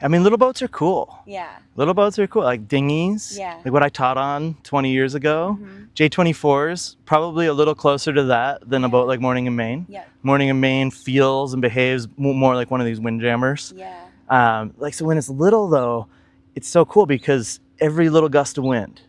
I mean, little boats are cool. Yeah. Little boats are cool, like dinghies. Yeah. Like what I taught on 20 years ago. J24s, probably a little closer to that than a boat like Morning in Maine. Yeah. Morning in Maine feels and behaves more like one of these windjammers. Yeah. Like, so when it's little though, it's so cool because every little gust of wind,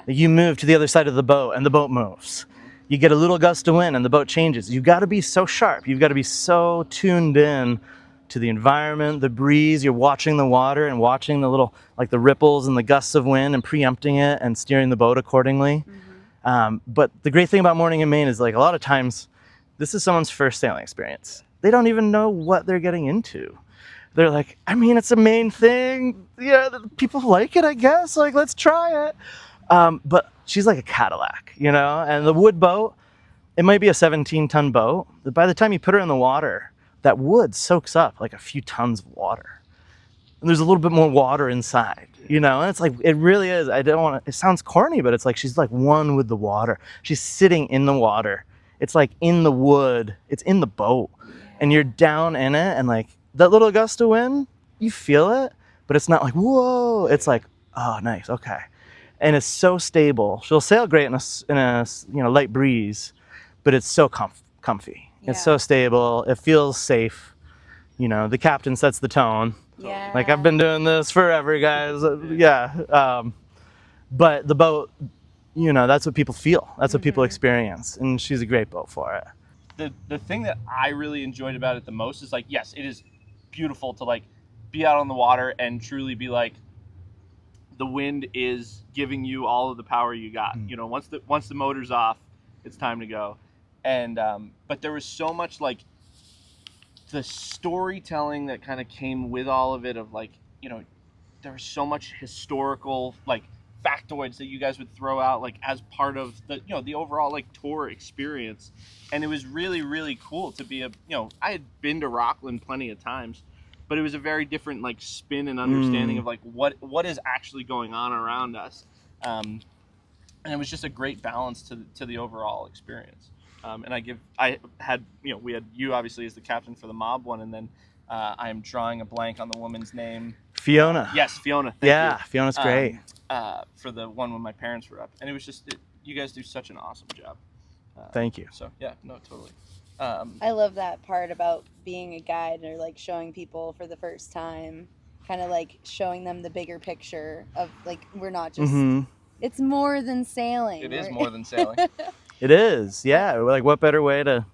you move to the other side of the boat and the boat moves. You get a little gust of wind and the boat changes. You've got to be so sharp. You've got to be so tuned in to the environment, the breeze. You're watching the water and watching the little, like the ripples and the gusts of wind and preempting it and steering the boat accordingly. But the great thing about Morning in Maine is, like, a lot of times this is someone's first sailing experience. They don't even know what they're getting into. They're like, I mean, it's a Maine thing. Yeah, people like it, I guess. Like, let's try it. But she's like a Cadillac, you know? And the wood boat, it might be a 17-ton boat. But by the time you put her in the water, that wood soaks up like a few tons of water. And there's a little bit more water inside, you know? And it's like, it really is. I don't want to, it sounds corny, but it's like she's like one with the water. She's sitting in the water. It's like in the wood. It's in the boat. And you're down in it, and like that little gust of wind, you feel it, but it's not like, whoa. It's like, oh, nice, okay. And it's so stable. She'll sail great in a light breeze, but it's so comfy. It's so stable. It feels safe. You know, the captain sets the tone. Yeah. Like, I've been doing this forever, guys. But the boat, you know, that's what people feel. That's what people experience. And she's a great boat for it. The thing that I really enjoyed about it the most is, like, yes, it is beautiful to, like, be out on the water and truly be like, the wind is giving you all of the power you got. You know, once the motor's off, it's time to go. And but there was so much, like, the storytelling that kind of came with all of it, of, like, you know, there was so much historical, like, factoids that you guys would throw out, like, as part of the, you know, the overall, like, tour experience. And it was really, really cool to be I had been to Rockland plenty of times, but it was a very different, like, spin and understanding of, like, what is actually going on around us. And it was just a great balance to the overall experience. We had you obviously as the captain for the mob one, and then I am drawing a blank on the woman's name. Fiona. Yes, Fiona. Thank you. Fiona's great. For the one when my parents were up. And it was just, you guys do such an awesome job. Thank you. So, yeah, no, totally. I love that part about being a guide, or like showing people for the first time, kind of like showing them the bigger picture of, like, we're not just, it's more than sailing. It is more than sailing. It is, yeah. Like, what better way to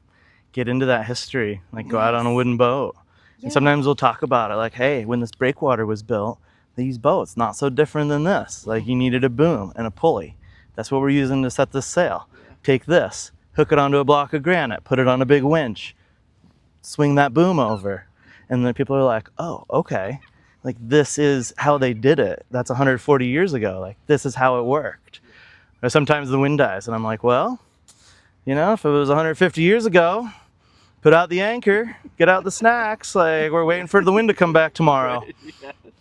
get into that history? Like, go out on a wooden boat. And sometimes we'll talk about it, like, hey, when this breakwater was built, these boats, not so different than this. Like, you needed a boom and a pulley. That's what we're using to set this sail. Take this, hook it onto a block of granite, put it on a big winch, swing that boom over. And then people are like, oh, okay. Like, this is how they did it. That's 140 years ago. Like, this is how it worked. Or sometimes the wind dies, and I'm like, well, you know, if it was 150 years ago, put out the anchor, get out the snacks. Like, we're waiting for the wind to come back tomorrow.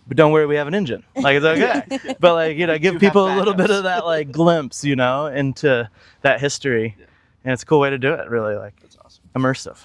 But don't worry, we have an engine. Like, it's okay. But, like, you know, give people a little bit of that, like, glimpse, you know, into that history. And it's a cool way to do it, really, like, That's awesome. Immersive.